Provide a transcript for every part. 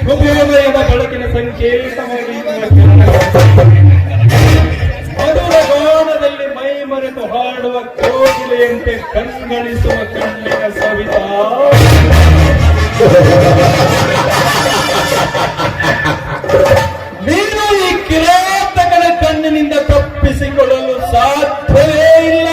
ಶುಭೋದಯದ ಬೆಳಕಿನ ಸಂಕೇತವಾಗಿ ಮಧುರ ಗಾನದಲ್ಲಿ ಮೈ ಮರೆತು ಹಾಡುವ ಕೋಗಿಲೆಯಂತೆ ಕಣ್ಗಳಿಸುವ ಕಣ್ಣಿನ ಸವಿತಾ ನೀನು ಈ ಕಿರಾತಕನ ಕಣ್ಣಿನಿಂದ ತಪ್ಪಿಸಿಕೊಳ್ಳಲು ಸಾಧ್ಯವೇ ಇಲ್ಲ.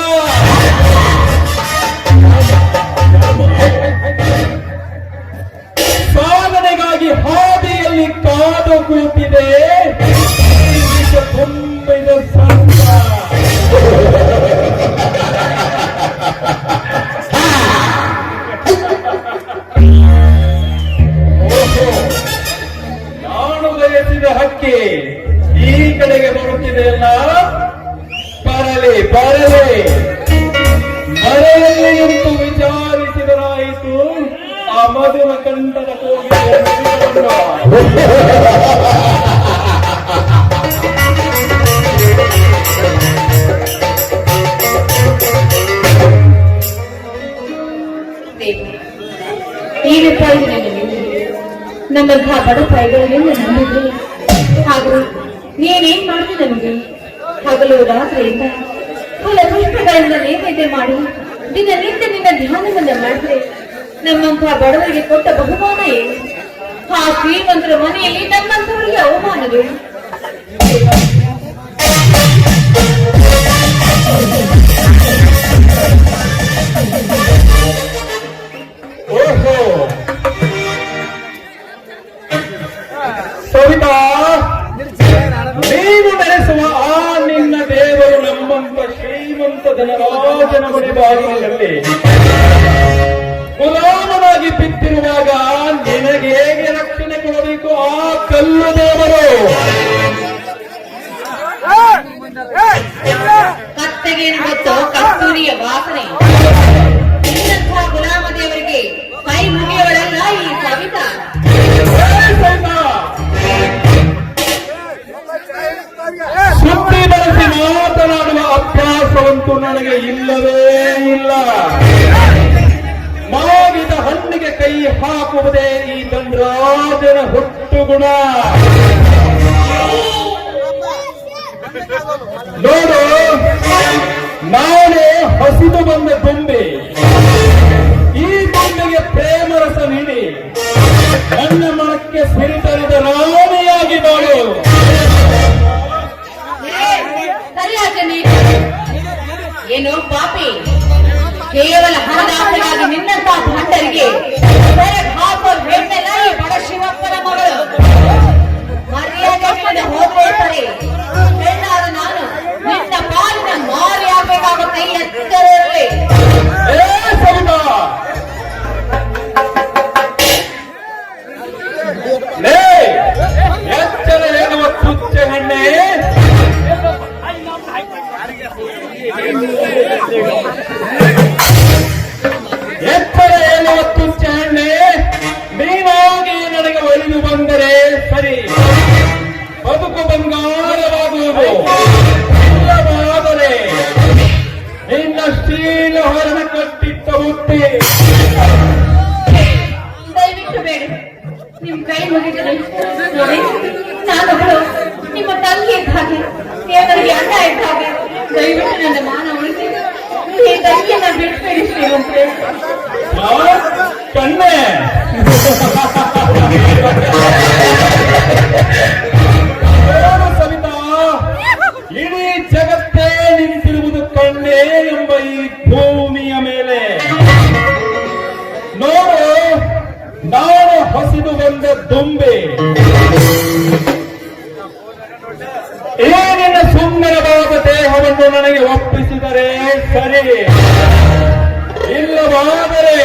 ಸಾಧನೆಗಾಗಿ ಹಾದಿಯಲ್ಲಿ ಕಾದು ಕೂತಿದೆ ತುಂಬಿದ ಸಂತ. ನಾನು ಬಯಸಿದ ಹಕ್ಕಿ ಈ ಕಡೆಗೆ ಬರುತ್ತಿದೆಯಲ್ಲ, ಬರಲಿ ಬರಲಿ. ಮರೆಯಲ್ಲಿ ನಿಂತು ವಿಚಾರಿಸಿದರಾಯಿತು ಆ ಮಧುರ ಕಂಠದ ನಮ್ಮಂತಹ ಬಡ ತಾಯಿಗಳನ್ನೆಲ್ಲ ನಂಬಿದ್ರೆ ಹಾಗೂ ನೀನೇನ್ ಮಾಡಿದೆ ನಮಗೆ ಹಗಲು ರಾತ್ರಿಯಿಂದ ಫಲ ಪುಷ್ಪಗಳಿಂದ ನೈವೇದ್ಯ ಮಾಡಿ ದಿನನಿತ್ಯ ನಿನ್ನ ಧ್ಯಾನವನ್ನ ಮಾಡಿದ್ರೆ ನಮ್ಮಂತಹ ಬಡವರಿಗೆ ಕೊಟ್ಟ ಬಹುಮಾನ ಏನು? ಆ ಶ್ರೀಮಂತರ ಮನೆಯಲ್ಲಿ ನಮ್ಮಂತವರಿಗೆ ಅವಮಾನಗಳು. ಓಹೋ ಸವಿತಾ, ನೀನು ನಡೆಸುವ ಆ ನಿನ್ನ ದೇವರು ನಮ್ಮಂತ ಶ್ರೀಮಂತ ಧನರಾಜನ ಬಳಿ ಬಾಗಿಲಿನಲ್ಲಿ ಗುಲಾಮನಾಗಿ ಬಿದ್ದಿರುವಾಗ ನಿನಗೆ ಹೇಗೆ ರಕ್ಷಣೆ ಕೊಡಬೇಕು ಆ ಕಲ್ಲು ದೇವರು? ಕತ್ತೆಗೇನು ಗೊತ್ತು ಕಸ್ತೂರಿಯ ವಾಸನೆ. ಇನ್ನಂತಹ ಗುಲಾಮ ದೇವರಿಗೆ ಕೈ ಮುಗಿಯವಳಲ್ಲ ಈ ಸವಿತಾ. ಸುದ್ದಿ ಬಳಸಿ ಮಾತನಾಡುವ ಅಭ್ಯಾಸವಂತೂ ನನಗೆ ಇಲ್ಲವೇ ಇಲ್ಲ. ಮಾಗಿದ ಹಣ್ಣಿಗೆ ಕೈ ಹಾಕುವುದೇ ಈ ಧನರಾಜನ ಹುಟ್ಟುಗುಣ. ನೋಡು, ನಾನೇ ಹಸಿದು ಬಂದ ಗೊಂಬೆ. ಈ ಗೊಂಬೆಗೆ ಪ್ರೇಮರಸ ನೀಡಿ ನನ್ನ ಮನಕ್ಕೆ ಸಿರಿತರಿದ ರಾಣಿಯಾಗಿ ಬಾಳು. ಸರಿಯಾದ ಏನು ಪಾಪಿ, ಕೇವಲ ಹಣದ ಆಸೆಗಾಗಿ ನಿನ್ನಂತಹ ಭಂಡರಿಗೆ ಹಾಕೋ ಹೆಣ್ಣೆಲ್ಲ ಈ ಬಡ ಶಿವಪ್ಪನ ಮಗಳು. ಮರ್ಯಾದೆ ಹೋದ್ರೆ ಸರಿ, ಹೆಣ್ಣಾದ ನಾನು ನಿನ್ನ ಪಾಲಿನ ಮಾರಿ ಆಗ್ಬೇಕಾಗುತ್ತೆ. ಎತ್ತರವೇ ಎಚ್ಚರ ಎನ್ನುವ ತುಚ್ಛ ಹೆಣ್ಣೆ, ಎತ್ತರ ಎನ್ನುವ ತುಚ್ಛ ಹೆಣ್ಣೆ, ನೀನಾಗಿ ನನಗೆ ಒಲಿದು ಬಂದರೆ ಸರಿ, ಬದುಕು ಬಂಗಾರವಾಗುವುದು. ಇಲ್ಲವಾದರೆ ನಿನ್ನ ಸ್ಟೀಲ್ ಹೊರನ ಕಟ್ಟಿಟ್ಟ ಹುಟ್ಟಿ. ದಯವಿಟ್ಟು ಬೇಡ, ನಿಮ್ ಕೈ ಮುಗಿದರೆ ನೋಡಿ, ನಾನೊಬ್ಬಳು ನಿಮ್ಮ ತಂಗಿ ಇದ್ದ ಹಾಗೆ, ದೇವರಿಗೆ ಅಣ್ಣ ಇದ್ದ ಹಾಗೆ. ದಯವಿಟ್ಟು ನನ್ನ ಮಾನ ಉಳಿಸಿ ಈ ತಂಗಿಯನ್ನ ಬಿಟ್ಬೇಡಿ ಶ್ರೀಮಂತ್ರೆ. ಕಣ್ಣೆ, ಸವಿತಾ, ಇಡೀ ಜಗತ್ತೇ ನಿಂತಿರುವುದು ಕಣ್ಣೆ ಎಂಬ ಈ ಭೂಮಿಯ ಮೇಲೆ. ನೋಡು, ನಾನು ಹಸಿದು ಬಂದ ದುಂಬೆ. ಈ ನಿನ್ನ ಸುಂದರವಾದ ದೇಹವನ್ನು ನನಗೆ ಒಪ್ಪಿಸಿದರೆ ಸರಿ, ಇಲ್ಲವಾದರೆ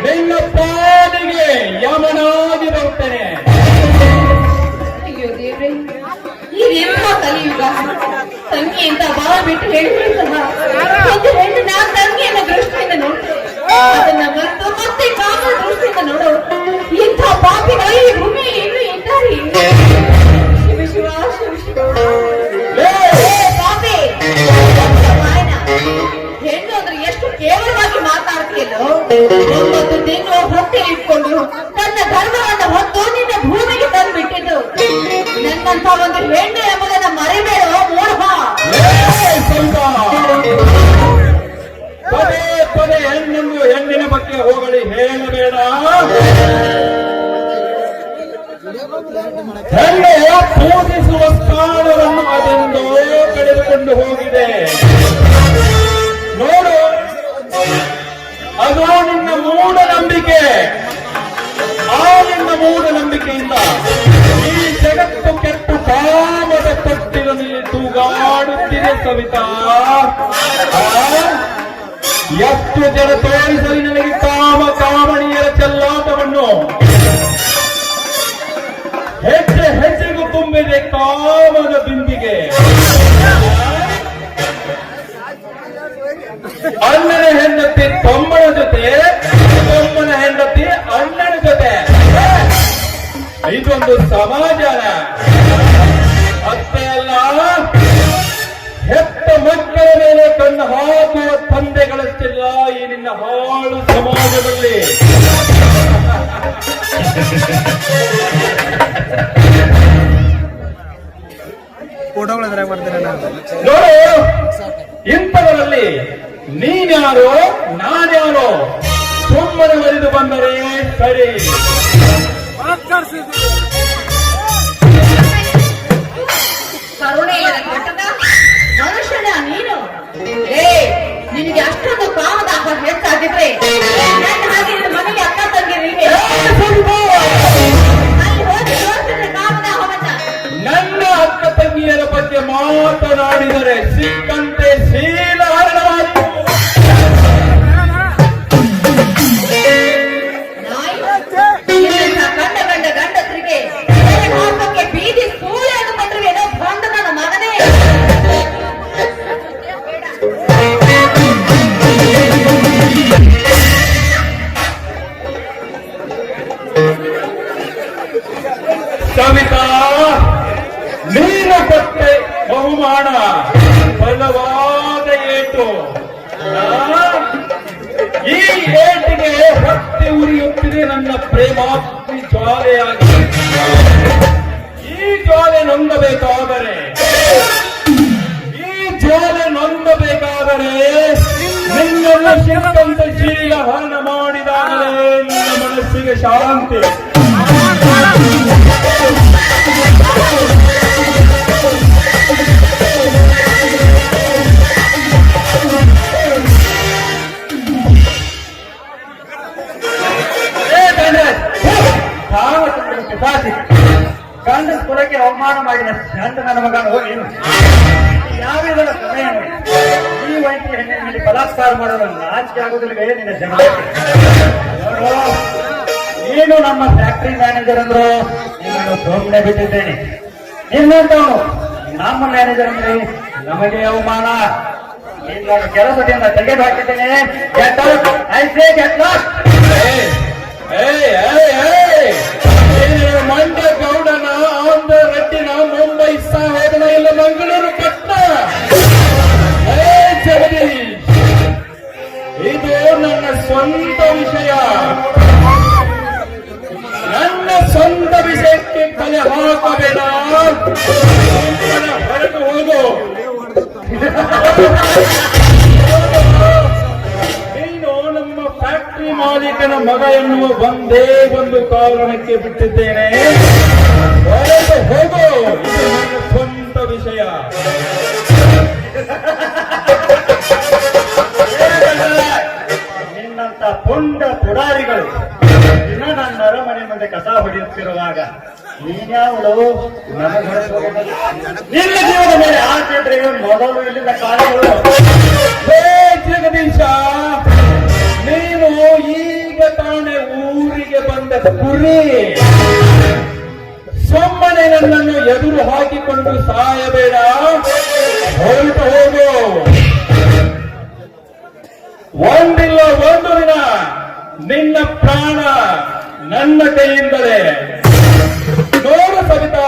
ನಿನ್ನ ಪಾಲಿಗೆ ಯಮನಾಗಿ ಬರುತ್ತೇನೆ. ಅಯ್ಯೋ ದೇವ್ರೆ, ಇದೆಂಥ ಕಲಿಯುಗ. ತಂಗಿ ಅಂತ ಭಾವ ಬಿಟ್ಟು ಹೇಳಿದ್ರು ಸಹ ಒಂದು ಹೆಣ್ಣು ನಾ ತಂಗಿಯನ್ನ ದೃಷ್ಟಿಯಿಂದ ನೋಡ್ತೇನೆ, ಅದನ್ನ ಮರೆತು ಮತ್ತೆ ಕಾಮನ ದೃಷ್ಟಿಯಿಂದ ನೋಡು. ಇಂಥ ಪಾಪಿಗಳು ಈ ಭೂಮಿಯಲ್ಲಿ ಇನ್ನೂ ಇದ್ದಾರೆ. ಶಿವ ಶಿವ ಶಿವ ಶಿವ. ಪಾಪಿ, ಹೆಣ್ಣು ಅಂದ್ರೆ ಎಷ್ಟು ಕೇವಲವಾಗಿ ಮಾತಾಡ್ತೀಯಲ್ಲೋ. ಒಂದು ತಿನ್ನುವ ಹೊಟ್ಟೆ ಇಟ್ಕೊಂಡು ತನ್ನ ಧರ್ಮವನ್ನು ಹೊತ್ತು ಹೇಳಬೇಡ. ಹೆಣ್ಣು ಪೂಜಿಸುವ ಸ್ಥಾನವನ್ನು ಅದೆಂದೋ ಕಳೆದುಕೊಂಡು ಹೋಗಿದೆ. ನೋಡು, ಅದು ನಿನ್ನ ಮೂಢನಂಬಿಕೆ. ಆ ನಿನ್ನ ಮೂಢನಂಬಿಕೆಯಿಂದ ಈ ಜಗತ್ತು ಕೆಟ್ಟು ಕಾಮದ ತೊಟ್ಟಿಲಲ್ಲಿ ತೂಗಾಡುತ್ತಿದೆ ಸವಿತಾ. ಎಷ್ಟು ಜನ ತೋರಿಸಲಿ ನನಗೆ ಕಾಮಣಿಯರ ಚೆಲ್ಲಾಟವನ್ನು. ಹೆಜ್ಜೆ ಹೆಜ್ಜೆಗೂ ತುಂಬಿದೆ ಕಾಮದ ಬಿಂದಿಗೆ. ಅಣ್ಣನ ಹೆಂಡತಿ ತಮ್ಮನ ಜೊತೆ, ತಮ್ಮನ ಹೆಂಡತಿ ಅಣ್ಣನ ಜೊತೆ. ಇದೊಂದು ಸಮಾಚಾರ ಅಷ್ಟೇ ಅಲ್ಲ. ಹೆತ್ತ ಮಕ್ಕಳ ಮೇಲೆ ಕಣ್ಣು ಹಾಕುವ ತಂದೆಗಳಷ್ಟಿಲ್ಲ ಈ ನಿನ್ನ ಹಾಳು ಸಮಾಜದಲ್ಲಿ. ನೋಡು, ಇಂಥವರಲ್ಲಿ ನೀನ್ಯಾರೋ ನಾನ್ಯಾರೋ ಸುಮ್ಮನೆ ಬರೆದು ಬಂದರೆ ಸರಿ. ಕರುಣೆ ಇಲ್ಲದ ಕೆಟ್ಟದ ಮನುಷ್ಯನ ನೀನು. ನಿನಗೆ ಅಷ್ಟೊಂದು ಕಾಮದಾಹ ಹೆಚ್ಚಾಗಿದ್ರೆ ನನ್ನ ಹಾಗೆ ನಿನ್ನ ಮನೆಗೆ ಅಕ್ಕ ತಂಗಿರಿಗೆ ಅಲ್ಲಿ ಹೋಗಿ ತೋರಿಸಿದ್ರೆ ಕಾಮದಾಹವನ್ನ. ನನ್ನ ಅಕ್ಕ ತಂಗಿಯರ ಬಗ್ಗೆ ಮಾತನಾಡಿದರೆ ಸಿಕ್ಕಂತೆ ಶೀಲಹರಣವಾದಿ. ಗಂಡ ಗಂಡಸರಿಗೆ ಹಾಕಕ್ಕೆ ಬೀದಿ ಸೂಳೆ ಅಂದುಕೊಂಡ್ರೆ ಏನೋ ಬಂದು ನನ್ನ ಮಗನೇ. ಸವಿತಾ, ನೀನು ಕೊಟ್ಟೆ ಬಹುಮಾನ ಬಲವಾದ ಏಟು. ಈ ಏಟಿಗೆ ಹೊಟ್ಟೆ ಉರಿಯುತ್ತಿದೆ ನನ್ನ ಪ್ರೇಮಾಗ್ನಿ ಜ್ವಾಲೆಯಾಗಿ. ಈ ಜ್ವಾಲೆ ನೊಂದಬೇಕಾದರೆ ನಿನ್ನೆಲ್ಲ ಸಿಕ್ಕಂತ ಶೀಲ ಹರಣ ಮಾಡಿದಾಗಲೇ ನಿನ್ನ ಮನಸ್ಸಿಗೆ ಶಾಂತಿ. ಕಾಂಗ್ರೆಸ್ ಕುಲಕ್ಕೆ ಅವಮಾನ ಮಾಡಿದ ಶಾಂತ ನನ್ನ ಮಗ ಹೋಗಿ ಯಾವ್ಯಾವ ಸಮಯವನ್ನು ಈ ವಯಸ್ಸಿನ ಹೆಣ್ಣಿನಲ್ಲಿ ಬಲಾತ್ಕಾರ ಮಾಡೋದು ನಾಚಿಕೆ ಆಗೋದಿಲ್ಲ. ನಿನ್ನ ಜನ ನೀನು ನಮ್ಮ ಫ್ಯಾಕ್ಟರಿ ಮ್ಯಾನೇಜರ್ ಅಂದ್ರು ನಿನ್ನನ್ನು ಸುಮ್ಮನೆ ಬಿಟ್ಟಿದ್ದೇನೆ. ನಿನ್ನಂತವನು ನಮ್ಮ ಮ್ಯಾನೇಜರ್ ಅಂದ್ರೆ ನಮಗೆ ಅವಮಾನ. ನಿನ್ನನ್ನು ಕೆಲಸದಿಂದ ತೆಗೆದು ಹಾಕಿದ್ದೇನೆ. ಮಂಡ್ಯ ಗೌಡನ ಆಂಧ್ರ ರೆಡ್ಡಿನ ಮುಂಬೈ ಸಾಹೇಬನ ಇಲ್ಲ ಮಂಗಳೂರು ಪಟ್ನ. ಜಗದೀಶ್, ಇದು ನನ್ನ ಸ್ವಂತ ವಿಷಯ. ನನ್ನ ಸ್ವಂತ ವಿಷಯಕ್ಕೆ ತಲೆ ಹಾಕಬೇಡ. ಹೊರಟು ಹೋಗು. ನೀನು ನಮ್ಮ ಫ್ಯಾಕ್ಟರಿ ಮಾಲೀಕನ ಮಗ ಎನ್ನುವ ಒಂದೇ ಒಂದು ಕಾರಣಕ್ಕೆ ಬಿಟ್ಟಿದ್ದೇನೆ. ಹೊರಟು ಹೋಗು. ಇದು ನನ್ನ ಸ್ವಂತ ವಿಷಯ. ನಿನ್ನಂತ ಪುಂಡ ಪುಡಾರಿಗಳು ದಿನ ನನ್ನ ಅರಮನೆ ಮುಂದೆ ಕಸ ಹೊಡೆಯುತ್ತಿರುವಾಗ ನೀನ್ಯಾವಳು ನಿನ್ನ ಜೀವನ ಮೇಲೆ ಹಾಕಿದ್ರೆ ಮೊದಲು ಇಲ್ಲಿಂದ ಕಾಲಗಳು. ಜಗದೀಶ, ನೀನು ಈಗ ತಾನೇ ಊರಿಗೆ ಬಂದ ಕುರಿ. ಸುಮ್ಮನೆ ನನ್ನನ್ನು ಎದುರು ಹಾಕಿಕೊಂಡು ಸಾಯಬೇಡ. ಹೊರಟು ಹೋಗು. ಒಂದಿಲ್ಲ ಒಂದು ದಿನ ನಿನ್ನ ಪ್ರಾಣ ನನ್ನ ಕೈಯಿಂದಲೇ. ನೋಡು ಸವಿತಾ,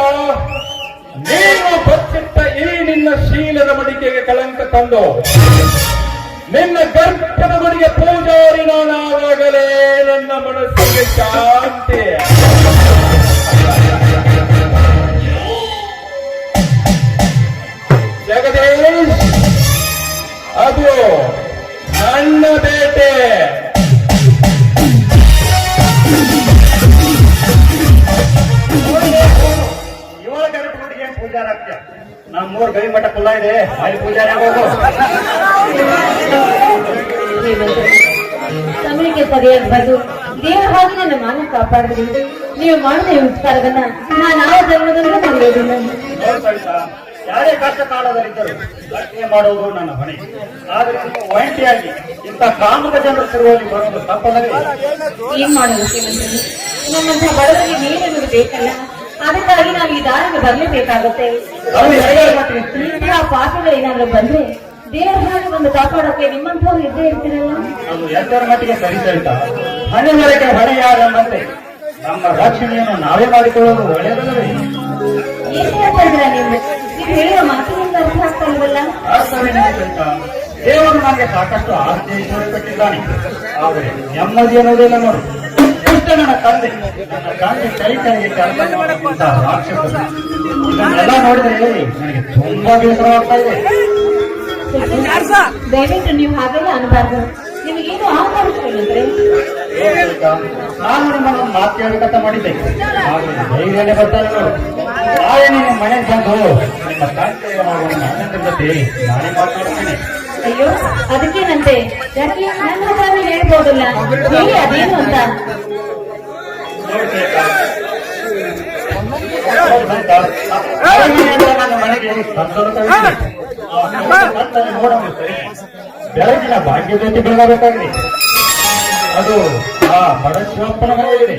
ನೀನು ಬಚ್ಚಿಟ್ಟ ಈ ನಿನ್ನ ಶೀಲದ ಮಡಿಕೆಗೆ ಕಳಂಕ ತಂದು ನಿನ್ನ ಗರ್ಭದ ಗುಡಿಗೆ ಪೂಜಾರಿ ನಾನಾದಾಗಲೇ ನನ್ನ ಮನಸ್ಸಿಗೆ ಶಾಂತಿ. ಜಗದೀಶ್, ಅದು ನನ್ನ ಬೇಟೆ. ನಮ್ಮೂರ್ ಗೈ ಮಠ ಕುಲ್ಲ ಇದೆ ಅಲ್ಲಿ ಪೂಜಾರಿ ಆಗೋದು. ಸಮಯಕ್ಕೆ ಸರಿಯಾಗಿ ಬಂದು ದೇವರ ಹಾಗೆ ನನ್ನ ಮಾನ ಕಾಪಾಡಿದ್ರಿ. ನೀವು ಮಾಡಿದ ಈ ಉಪಕಾರವನ್ನ ನಾನು ಆ ಜನ್ಮದಲ್ಲೂ ಮರೆಯೋದಿಲ್ಲ. ನೋಡ್ ಸವಿತಾ, ಯಾರೇ ಕಷ್ಟ ಕಾಲದಲ್ಲಿದ್ದರು ರಕ್ಷಣೆ ಮಾಡುವುದು ನನ್ನ ಹೊಣೆ. ಆದ್ರೆ ನೀವು ಒಂಟಿಯಾಗಿ ಇಂಥ ಕಾಮದ ಜನರ ತಿರುವಲ್ಲಿ ಬರೋದು ತಪ್ಪಲ್ಲವೇ? ಏನ್ ಮಾಡೋದು ಶ್ರೀಮಂತರು? ನಮ್ಮಂತಹ ಬಡವರಿಗೆ ನೀರು ಬೇಕಲ್ಲ, ಅದಕ್ಕಾಗಿ ನಾವು ಈ ದಾರಿಗೆ ಬರಲೇಬೇಕಾಗುತ್ತೆ. ಅದು ಹೇಗೆ ಮತ್ತೆ? ಇಂತಹ ಪಾಪಗಳು ಏನಾದ್ರೂ ಬಂದ್ರೆ ದೇವರ ಹಾಗೆ ಒಂದು ಕಾಪಾಡೋಕೆ ನಿಮ್ಮಂಥವ್ರು ಇದ್ದೇ ಇರ್ತೀರಲ್ಲ. ಅದು ಎಷ್ಟರ ಮಟ್ಟಿಗೆ ಸರಿ ಸವಿತಾ, ಹಣೆ ಮರಕ್ಕೆ ಹೊಣೆ ಯಾರಂತೆ ನಮ್ಮ ರಕ್ಷಣೆಯನ್ನು ನಾವೇ ಮಾಡಿಕೊಳ್ಳೋದು ಒಳ್ಳೆಯದಲ್ಲವೇ? ಏನ್ ಹೇಳ್ತಾ ಇದ್ದೀರಾ ನೀವು? ನೀವು ಹೇಳುವ ಮಾತಿನಿಂದ ಅರ್ಥ ಆಗ್ತಾ ಇಲ್ವಲ್ಲ. ಅರ್ಥವೇನಿದೆ ಸವಿತಾ? ದೇವರು ನನಗೆ ಸಾಕಷ್ಟು ಆಸ್ತಿ ಐಶ್ವರ್ಯ ಕೊಟ್ಟಿದ್ದಾನೆ, ಆದರೆ ನೆಮ್ಮದಿ ಅನ್ನೋದಿಲ್ಲ ನೋಡಿ. ಇಷ್ಟ ನನ್ನ ತಂದೆ ಕೈ ಕೈಗೆ ಕೆಲಸ ಮಾಡುವಂತ ರಾಕ್ಷಸರು. ಇದನ್ನೆಲ್ಲ ನೋಡಿದ್ರೆ ನನಗೆ ತುಂಬಾ ಬೇಸರವಾಗ್ತಾ ಇದೆ. ದಯವಿಟ್ಟು ನೀವು ಹಾಗೆಲ್ಲ ಅನ್ಬಾರ್ದು. ನಿಮಗೇನು ಆಕಾರಿಸ್ಕೊಂಡ್ರೆ ನಾನು ನಿಮ್ಮನ್ನು ಮಾತು ಕೇಳಬೇಕಂತ ಮಾಡಿದ್ದೆ, ಆದರೆ ಧೈರ್ಯನೇ ಬರ್ತಾ ಇಲ್ಲ. ನಾಳೆ ನಿಮ್ಮ ಮನೆಗೆ ಬಂದು ನಿಮ್ಮ ತಾಯಿ ಆನಂದದ ಜೊತೆ ನಾನೇ ಮಾತಾಡ್ತೇನೆ. ಅಯ್ಯೋ ಅದಕ್ಕೇನಂತೆ, ಯಾಕೆ ನನ್ನ ಕಾರಣ ಹೇಳ್ಬೋದಲ್ಲ, ಹೇಳಿ ಅದೇನು ಅಂತ. ನನ್ನ ಮನೆಗೆ ನೋಡೋದು ಸರಿ, ಬೆಳಗಿನ ಭಾಗ್ಯ ಜೊತೆ ಬೆಳಗಬೇಕಾಗಿದೆ. ಅದು ಆ ಬಡ ಶಿವಪ್ಪನ ಮನೆಯಾಗಿದೆ.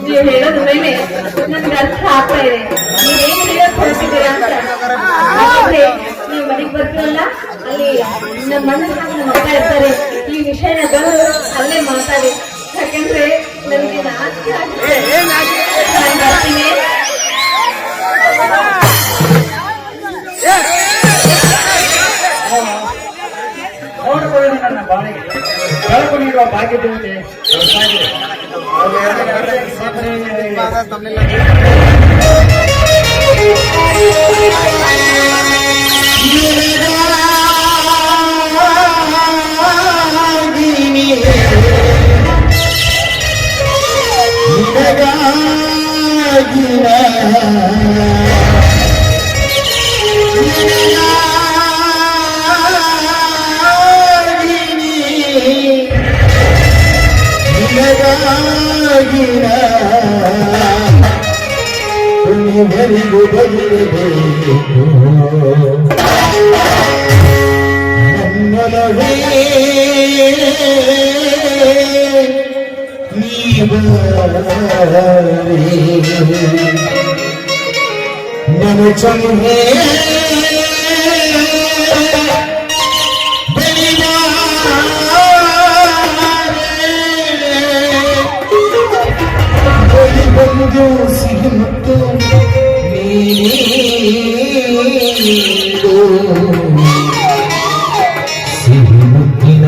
ನೀವು ಹೇಳೋದು ಮೇಲೆ ನನ್ಗೆ ಅರ್ಥ ಆಗ್ತಾ ಇದೆ. ನೀವೇನು ಹೇಳಕ್ ಹೊರಟಿದ್ದೀರಾ ಅಂತ. ಯಾಕಂದ್ರೆ ನೀವು ಮನೆಗೆ ಬರ್ತೀರಲ್ಲ, ಅಲ್ಲಿ ನಮ್ಮ ಮಣ್ಣಿನ ಮಕ್ಕ ಇರ್ತಾರೆ. ಈ ವಿಷಯನ ಬಂದು ಅಲ್ಲೇ ಮಾತಾಡಿ. ಯಾಕಂದ್ರೆ ನನಗೆ ನಾಚಿಕೆ ಆಗುತ್ತೆ. ನಾನು ಬರ್ತೀನಿ. ನೋಡಿಕೊಳ್ಳಿ ನನ್ನ ಬಾಳಿಗೆ ಬೆಳಕು ನೀಡುವ ಭಾಗ್ಯ ದೇವತೆ ಬರಿದು ಬರಿರಬೇಕು ನನ್ನೊಳಗೆ ನೀ ಬಾರಿ ನನ್ನ ಚಂದ್ರೇ ಬಂದು ಸಿಹಿ ಮತ್ತು ಸಿಹಿ ಮುತ್ತಿನ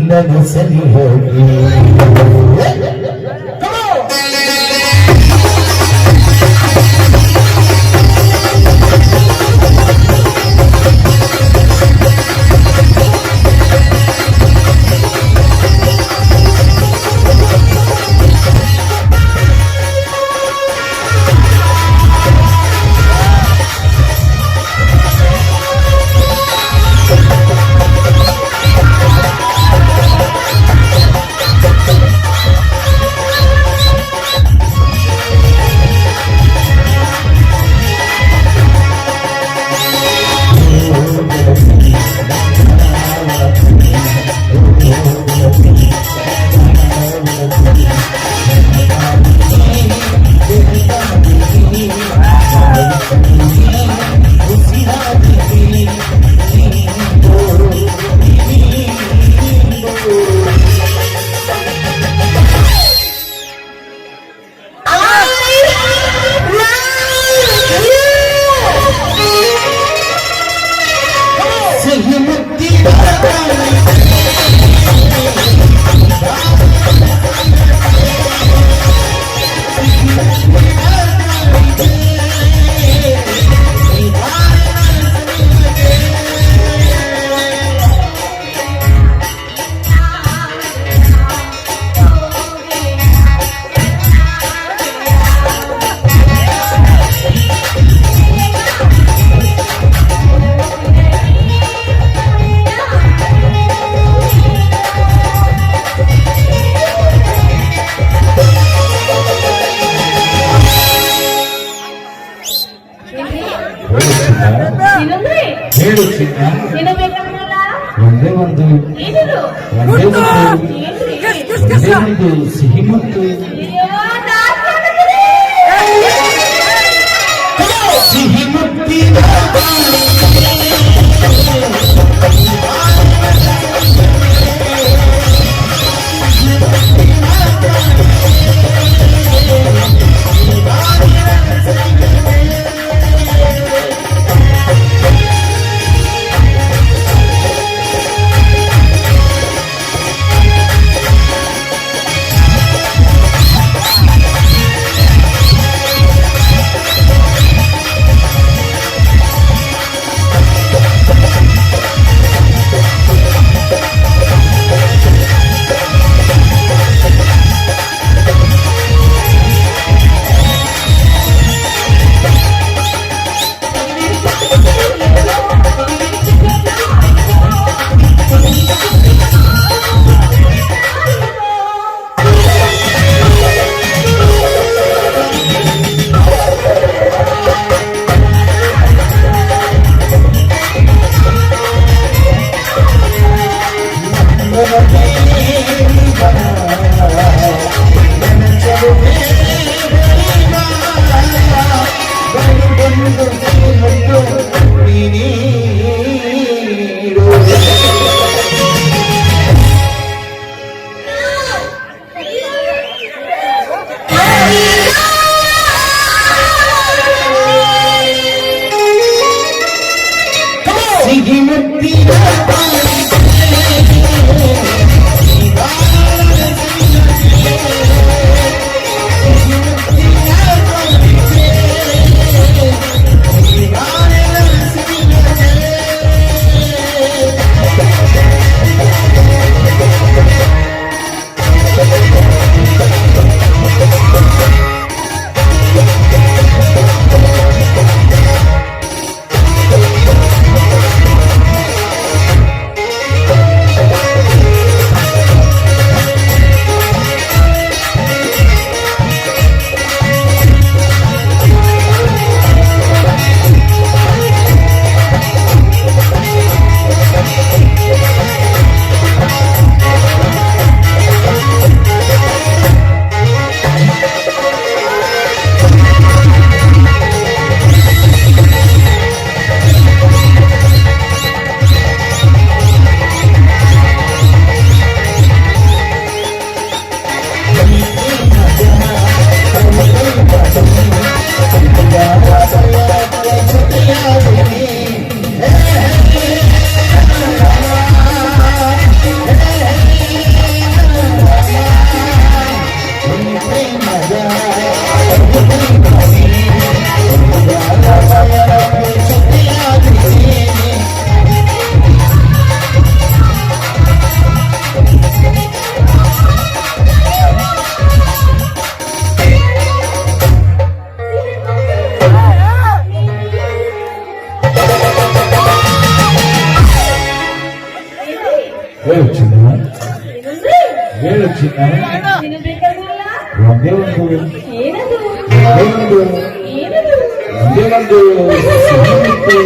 ನನ್ನ ಸರಿ ಹೋಗಿ ಇನ್ನೊಂದ್ರೆ ಹೇಳು ಚಿನ್ನ ಏನೋ ಬೇಕಲ್ಲ ಒಂದೇ ಒಂದು ಏನಿದು ಒಂದೇ ಒಂದು ಏನ್ರಿ ಒಂದೇ ಒಂದು ಸಿಹಿ ಮತ್ತು ಅಯ್ಯೋ ನಾಚಿಕೆ ಆಗುತ್ತದೆ. ಸಿಹಿ ಮುತ್ತಿನ ಸಿಹಿ ಮುತ್ತಿನ ಹೇಳು ಚಿನ್ನ ಇನ್ನೊಂದ್ರೆ ಹೇಳು ಚಿನ್ನ ಏನೋ ಬೇಕಲ್ಲ ಒಂದೇ ಒಂದು ಏನದು ಒಂದೇ ಒಂದು ಏನದು ಒಂದೇ ಒಂದು ಸಿಹಿ ಮುತ್ತು